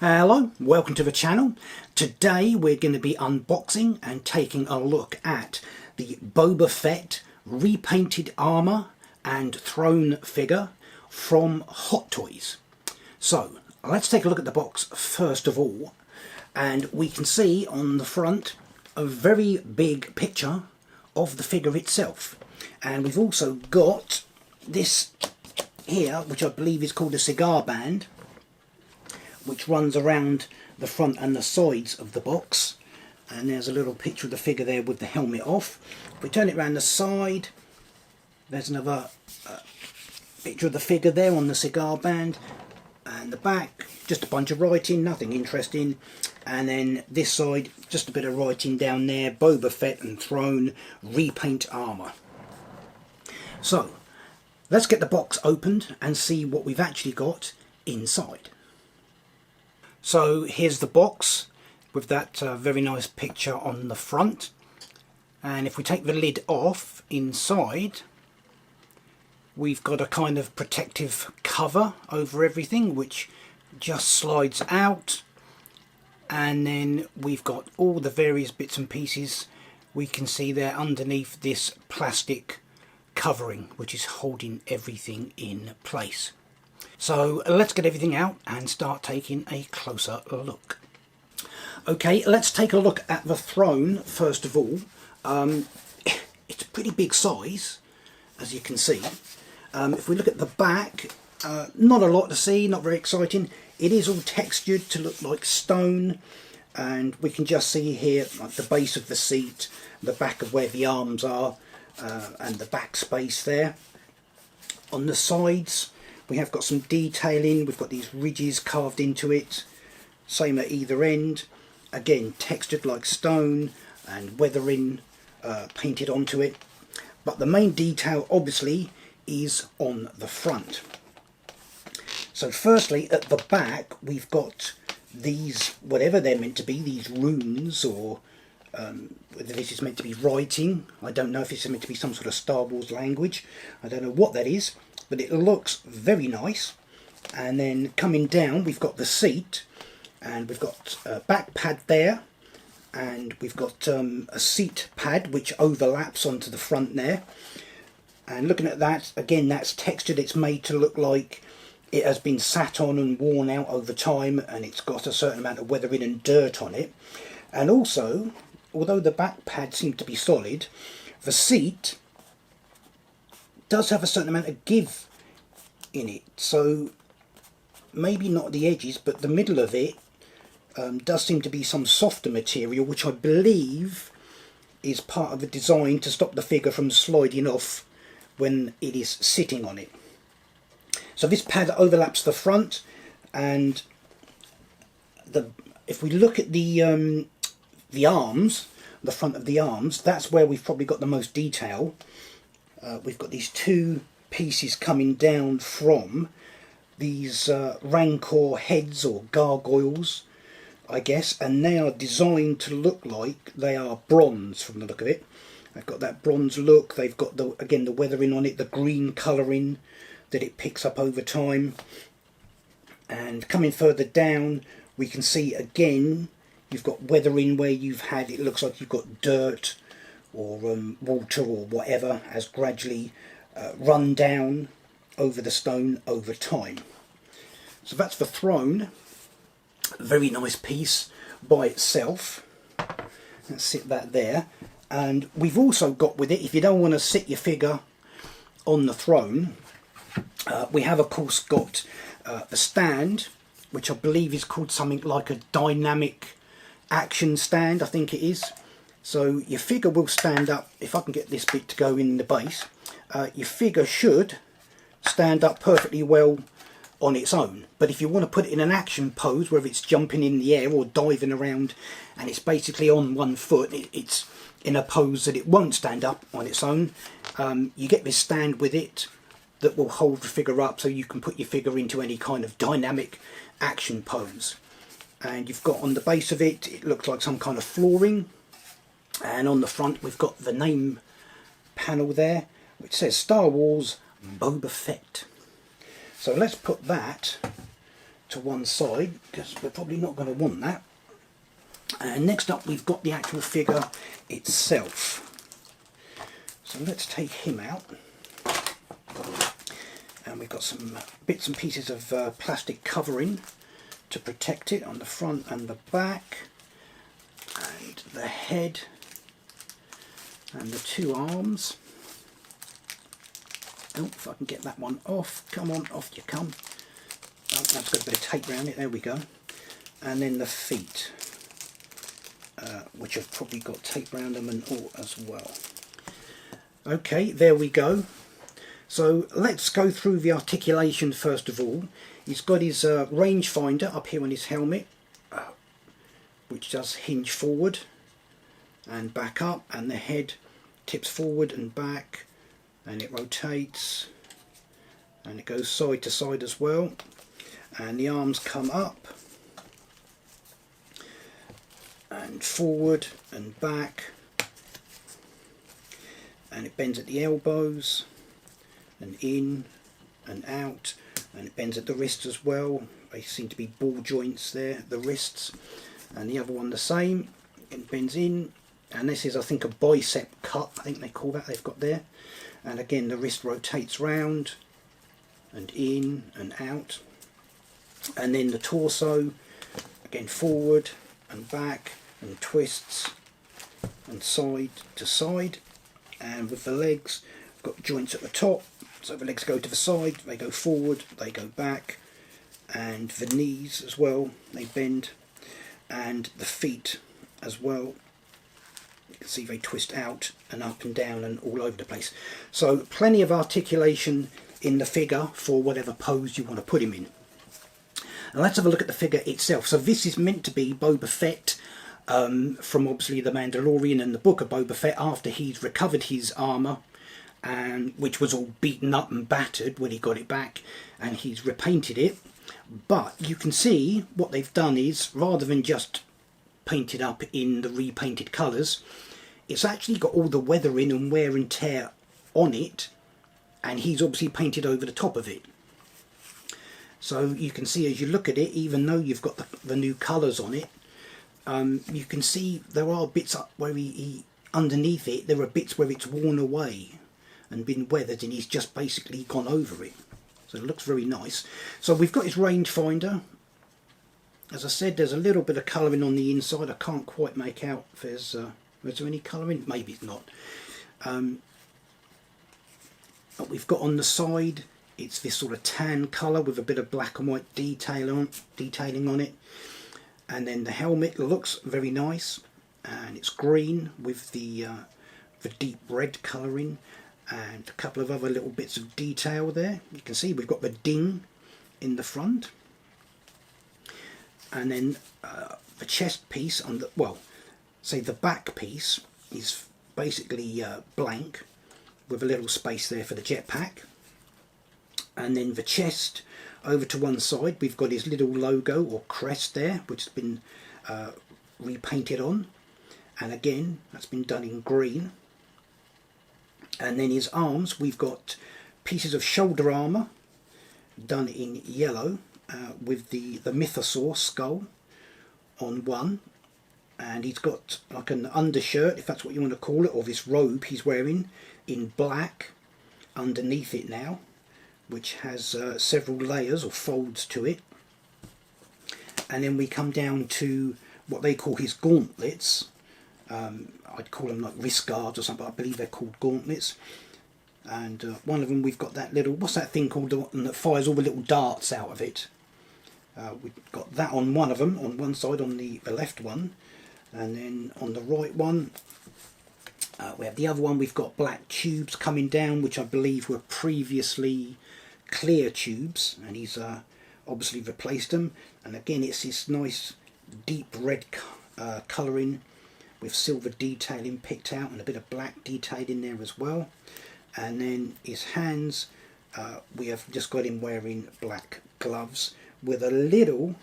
Hello, welcome to the channel. Today we're going to be unboxing and taking a look at the Boba Fett repainted armour and throne figure from Hot Toys. So let's take a look at the box first of all, and we can see on the front a very big picture of the figure itself, and we've also got this here which I believe is called a cigar band, which runs around the front and the sides of the box, and there's a little picture of the figure there with the helmet off. If we turn it around the side, there's another picture of the figure there on the cigar band, and the back just a bunch of writing, nothing interesting, and then this side just a bit of writing down there, Boba Fett and throne repaint armour. So let's get the box opened and see what we've actually got inside. So here's the box with that very nice picture on the front, and if we take the lid off, inside we've got a kind of protective cover over everything which just slides out, and then we've got all the various bits and pieces we can see there underneath this plastic covering which is holding everything in place. So let's get everything out and start taking a closer look. Okay, let's take a look at the throne first of all. It's a pretty big size, as you can see. If we look at the back, not a lot to see, not very exciting. It is all textured to look like stone, and we can just see here like the base of the seat, the back of where the arms are, and the back space there. On the sides we have got some detailing, we've got these ridges carved into it, same at either end, again textured like stone and weathering painted onto it. But the main detail obviously is on the front. So firstly at the back we've got these, whatever they're meant to be, these runes, or whether this is meant to be writing. I don't know if it's meant to be some sort of Star Wars language, I don't know what that is, but it looks very nice. And then coming down we've got the seat, and we've got a back pad there, and we've got a seat pad which overlaps onto the front there. And looking at that, again that's textured, it's made to look like it has been sat on and worn out over time, and it's got a certain amount of weathering and dirt on it. And also, although the back pad seems to be solid, the seat does have a certain amount of give in it, so maybe not the edges but the middle of it does seem to be some softer material, which I believe is part of the design to stop the figure from sliding off when it is sitting on it. So this pad overlaps the front, and if we look at the arms, the front of the arms, that's where we've probably got the most detail. We've got these two pieces coming down from these rancor heads or gargoyles, I guess, and they are designed to look like they are bronze from the look of it. They've got that bronze look, they've got again the weathering on it, the green colouring that it picks up over time. And coming further down we can see again you've got weathering where you've had, it looks like you've got dirt or water or whatever has gradually run down over the stone over time. So that's the throne. A very nice piece by itself. Let's sit that there. And we've also got with it, if you don't want to sit your figure on the throne, we have of course got the stand, which I believe is called something like a dynamic action stand, I think it is. So your figure will stand up, if I can get this bit to go in the base, your figure should stand up perfectly well on its own. But if you want to put it in an action pose, whether it's jumping in the air or diving around and it's basically on one foot, it's in a pose that it won't stand up on its own, you get this stand with it that will hold the figure up so you can put your figure into any kind of dynamic action pose. And you've got on the base of it, it looks like some kind of flooring, and on the front we've got the name panel there which says Star Wars Boba Fett. So let's put that to one side because we're probably not going to want that. And next up we've got the actual figure itself. So let's take him out. And we've got some bits and pieces of plastic covering to protect it on the front and the back. And the head. And the two arms. Oh, if I can get that one off. Come on, off you come. Oh, that's got a bit of tape around it. There we go. And then the feet. Which have probably got tape around them and all as well. Okay, there we go. So let's go through the articulation first of all. He's got his rangefinder up here on his helmet, which does hinge forward and back up, and the head tips forward and back, and it rotates, and it goes side to side as well, and the arms come up and forward and back, and it bends at the elbows and in and out, and it bends at the wrists as well. They seem to be ball joints there, the wrists, and the other one the same. It bends in, and this is, I think, a bicep cut, I think they call that, they've got there. And again the wrist rotates round and in and out, and then the torso again forward and back and twists and side to side. And with the legs, we've got joints at the top, so the legs go to the side, they go forward, they go back, and the knees as well, they bend, and the feet as well. You can see they twist out and up and down and all over the place. So plenty of articulation in the figure for whatever pose you want to put him in. And let's have a look at the figure itself. So this is meant to be Boba Fett, from obviously the Mandalorian and the book of Boba Fett, after he's recovered his armour, and which was all beaten up and battered when he got it back, and he's repainted it. But you can see what they've done is, rather than just paint it up in the repainted colours, it's actually got all the weathering and wear and tear on it, and he's obviously painted over the top of it. So you can see as you look at it, even though you've got the new colours on it, you can see there are bits up where he underneath it, there are bits where it's worn away and been weathered, and he's just basically gone over it. So it looks very nice. So we've got his rangefinder. As I said, there's a little bit of colouring on the inside. I can't quite make out if there's is there any colouring? Maybe it's not. But we've got on the side, it's this sort of tan colour with a bit of black and white detailing on it. And then the helmet looks very nice, and it's green with the deep red colouring, and a couple of other little bits of detail there. You can see we've got the ding in the front, and then the chest piece on the, well, say the back piece is basically blank with a little space there for the jetpack. And then the chest over to one side, we've got his little logo or crest there, which has been repainted on, and again that's been done in green. And then his arms, we've got pieces of shoulder armour done in yellow, with the mythosaur skull on one, and he's got like an undershirt, if that's what you want to call it, or this robe he's wearing in black underneath it now, which has several layers or folds to it. And then we come down to what they call his gauntlets. I'd call them like wrist guards or something, but I believe they're called gauntlets. And one of them, we've got that little, what's that thing called, the one that fires all the little darts out of it. We've got that on one of them, on one side, on the left one. And then on the right one, we have the other one, we've got black tubes coming down, which I believe were previously clear tubes, and he's obviously replaced them. And again, it's this nice deep red colouring with silver detailing picked out and a bit of black detail in there as well. And then his hands, we have just got him wearing black gloves with a little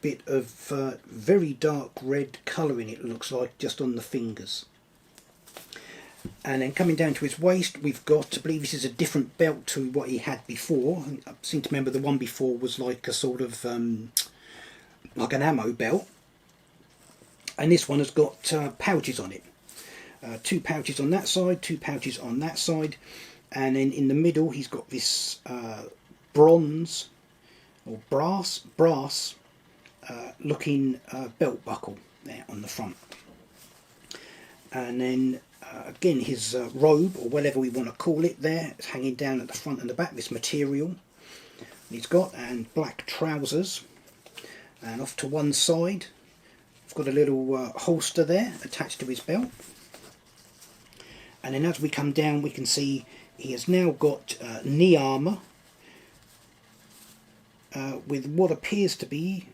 bit of very dark red colouring, it looks like, just on the fingers. And then coming down to his waist, we've got, I believe this is a different belt to what he had before. I seem to remember the one before was like a sort of, like an ammo belt. And this one has got pouches on it. 2 pouches on that side, 2 pouches on that side. And then in the middle, he's got this bronze or brass looking belt buckle there on the front. And then again, his robe, or whatever we want to call it there, is hanging down at the front and the back, this material he's got, and black trousers. And off to one side, we've got a little holster there attached to his belt. And then as we come down, we can see he has now got knee armour with what appears to be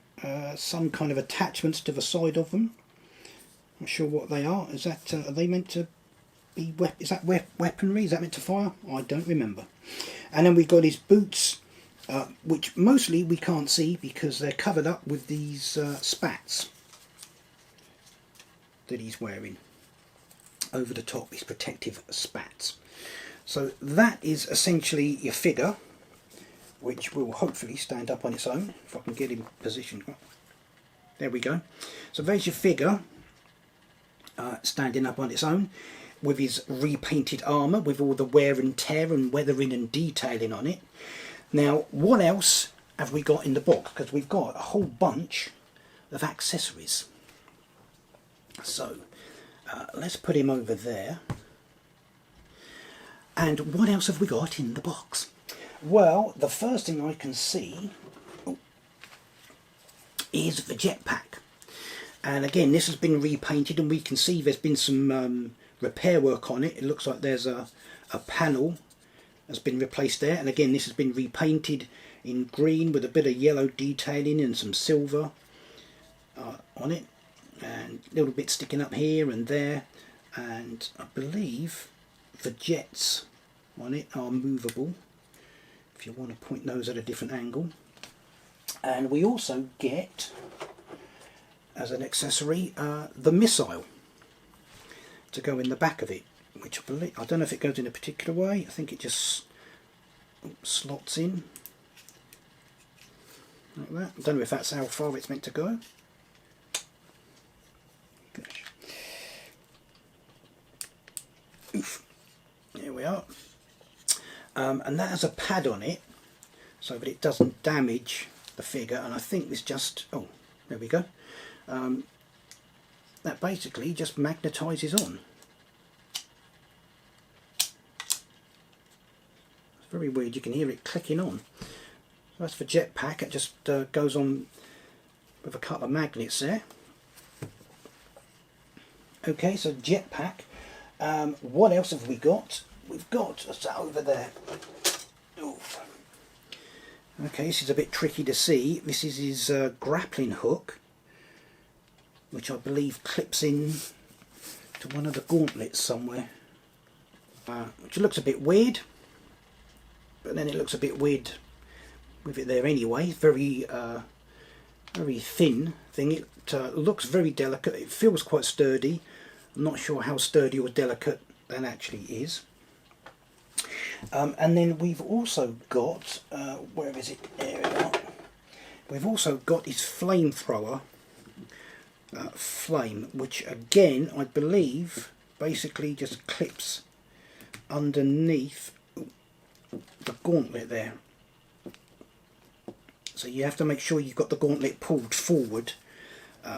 some kind of attachments to the side of them. Not sure what they are. Is that are they meant to be? Is that weaponry? Is that meant to fire? I don't remember. And then we've got his boots, which mostly we can't see because they're covered up with these spats that he's wearing over the top. His protective spats. So that is essentially your figure, which will hopefully stand up on its own if I can get him positioned. There we go. So there's your figure. Standing up on its own with his repainted armour with all the wear and tear and weathering and detailing on it. Now what else have we got in the box? Because we've got a whole bunch of accessories. So let's put him over there. And what else have we got in the box? Well, the first thing I can see is the jetpack. And again, this has been repainted, and we can see there's been some repair work on it. It looks like there's a panel that's been replaced there. And again, this has been repainted in green with a bit of yellow detailing and some silver on it. And little bits sticking up here and there. And I believe the jets on it are movable, if you want to point those at a different angle. And we also get, as an accessory, the missile to go in the back of it, which I believe, I don't know if it goes in a particular way. I think it just slots in like that. I don't know if that's how far it's meant to go. Gosh. Oof. There we are. And that has a pad on it so that it doesn't damage the figure, and I think this just, oh, there we go. That basically just magnetises on. It's very weird, you can hear it clicking on. That's the jetpack. It just goes on with a couple of magnets there. Okay, so jetpack. What else have we got? We've got, what's that over there? Oof. Okay, this is a bit tricky to see. This is his grappling hook, which I believe clips in to one of the gauntlets somewhere, which looks a bit weird, but then it looks a bit weird with it there anyway. Very very thin thing. It looks very delicate. It feels quite sturdy. I'm not sure how sturdy or delicate that actually is. And then we've also got, where is it? There we are. We've also got his flamethrower flame, which again I believe basically just clips underneath the gauntlet there. So you have to make sure you've got the gauntlet pulled forward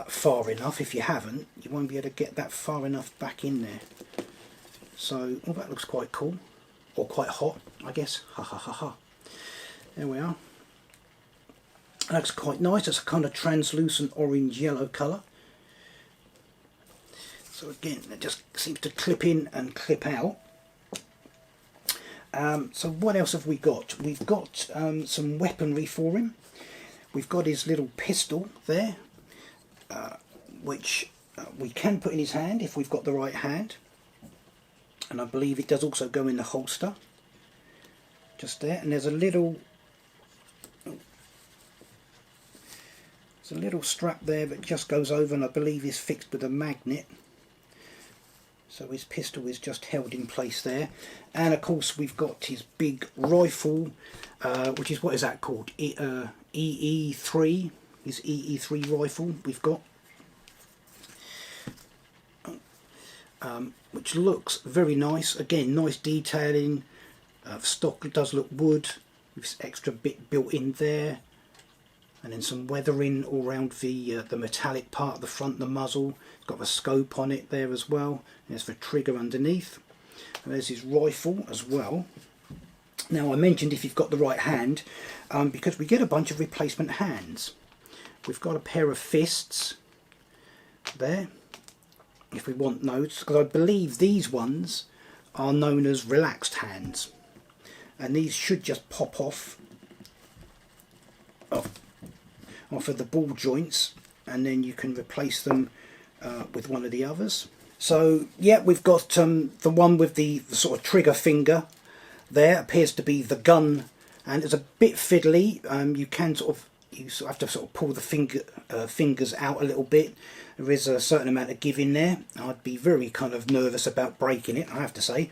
far enough. If you haven't, you won't be able to get that far enough back in there. So, oh, that looks quite cool. Or quite hot, I guess. Ha ha ha ha. There we are. That looks quite nice. It's a kind of translucent orange-yellow colour. So again, it just seems to clip in and clip out. So what else have we got? We've got some weaponry for him. We've got his little pistol there, which we can put in his hand if we've got the right hand. And I believe it does also go in the holster, just there. And there's a little strap there that just goes over, and I believe is fixed with a magnet. So his pistol is just held in place there. And of course we've got his big rifle, which is, what is that called? EE3, his EE3 rifle we've got. Which looks very nice. Again, nice detailing. Stock does look wood, with this extra bit built in there. And then some weathering all around the metallic part of the front, the muzzle. It's got a scope on it there as well. There's the trigger underneath. And there's his rifle as well. Now I mentioned if you've got the right hand, because we get a bunch of replacement hands. We've got a pair of fists there, if we want those, because I believe these ones are known as relaxed hands. And these should just pop off of the ball joints, and then you can replace them with one of the others. So yeah, we've got the one with the sort of trigger finger there, appears to be the gun, and it's a bit fiddly. You have to sort of pull the fingers out a little bit. There is a certain amount of give in there. I'd be very kind of nervous about breaking it, I have to say.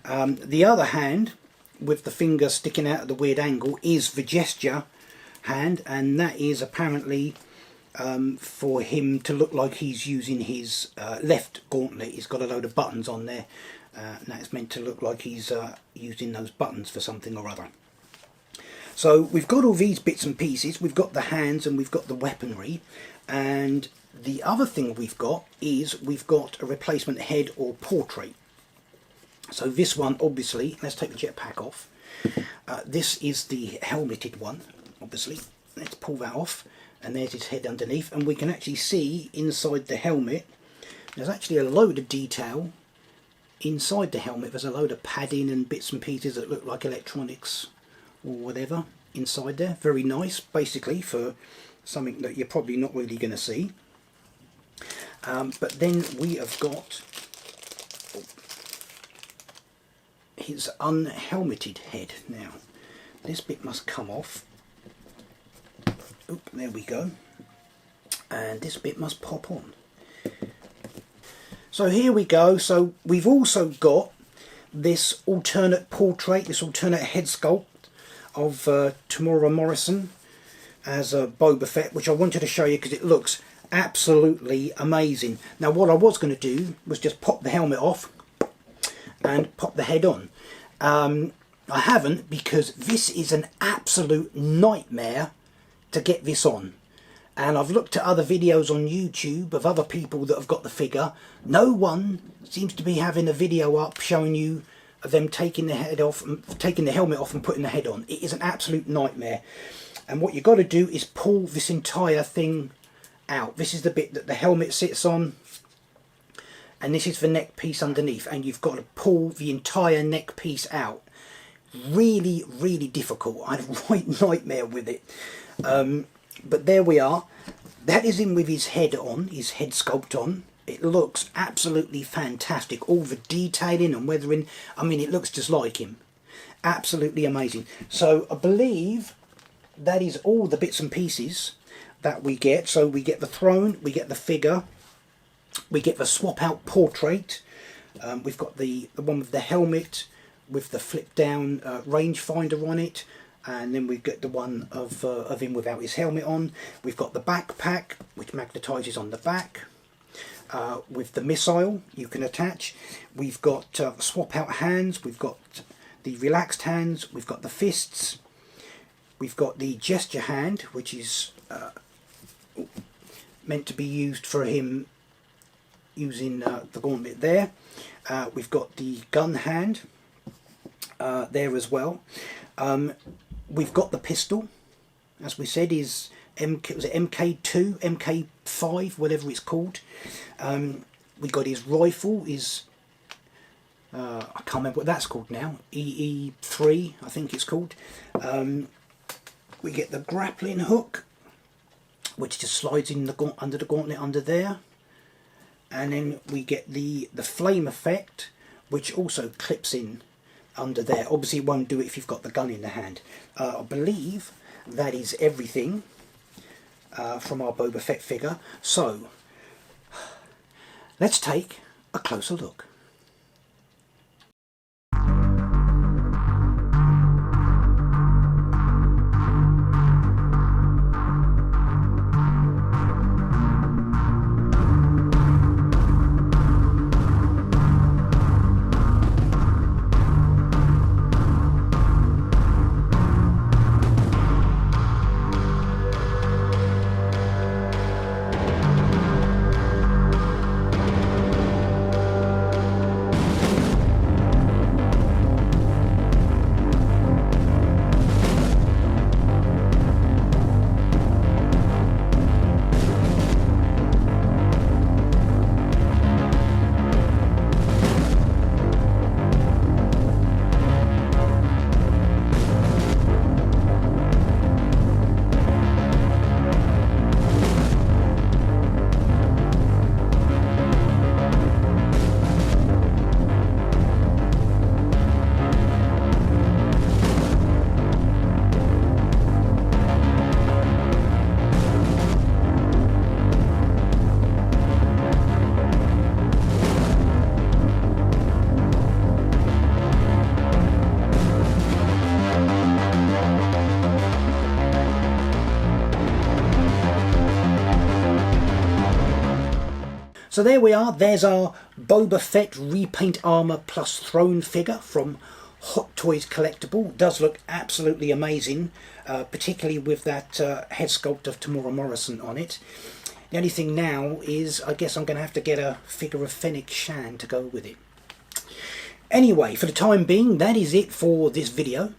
The other hand, with the finger sticking out at the weird angle, is the gesture hand, and that is apparently for him to look like he's using his left gauntlet. He's got a load of buttons on there, and that's meant to look like he's using those buttons for something or other. So we've got all these bits and pieces. We've got the hands and we've got the weaponry, and the other thing we've got is we've got a replacement head or portrait. So this one, obviously, let's take the jetpack off. This is the helmeted one, obviously. Let's pull that off, and there's his head underneath, and we can actually see inside the helmet there's actually a load of detail inside the helmet. There's a load of padding and bits and pieces that look like electronics or whatever inside there. Very nice, basically, for something that you're probably not really going to see. But then we have got his unhelmeted head. Now this bit must come off. Oop, there we go. And this bit must pop on. So here we go. So we've also got this alternate portrait, this alternate head sculpt of Temuera Morrison as Boba Fett, which I wanted to show you because it looks absolutely amazing. Now what I was going to do was just pop the helmet off and pop the head on. I haven't, because this is an absolute nightmare to get this on. And I've looked at other videos on YouTube of other people that have got the figure. No one seems to be having a video up showing you them taking the head off, taking the helmet off and putting the head on. It is an absolute nightmare. And what you've got to do is pull this entire thing out. This is the bit that the helmet sits on, and this is the neck piece underneath, and you've got to pull the entire neck piece out. Really, really difficult. I had a right nightmare with it. But there we are. That is in with his head on, his head sculpt on. It looks absolutely fantastic. All the detailing and weathering. I mean, it looks just like him. Absolutely amazing. So I believe that is all the bits and pieces that we get. So we get the throne, we get the figure, we get the swap out portrait. We've got the one with the helmet with the flip down rangefinder on it. And then we get the one of him without his helmet on. We've got the backpack, which magnetises on the back, with the missile you can attach. We've got swap out hands, we've got the relaxed hands, we've got the fists, we've got the gesture hand, which is meant to be used for him using the gauntlet there. We've got the gun hand there as well. We've got the pistol, as we said, is was it MK2, MK5, whatever it's called. We got his rifle, his I can't remember what that's called now. EE3, I think it's called. We get the grappling hook, which just slides in the under the gauntlet under there, and then we get the flame effect, which also clips in under there. Obviously it won't do it if you've got the gun in the hand. I believe that is everything from our Boba Fett figure. So let's take a closer look. So there we are. There's our Boba Fett repaint armour plus throne figure from Hot Toys Collectible. Does look absolutely amazing, particularly with that head sculpt of Tamora Morrison on it. The only thing now is I guess I'm going to have to get a figure of Fennec Shan to go with it. Anyway, for the time being, that is it for this video.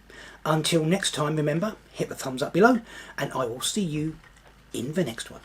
Until next time, remember, hit the thumbs up below, and I will see you in the next one.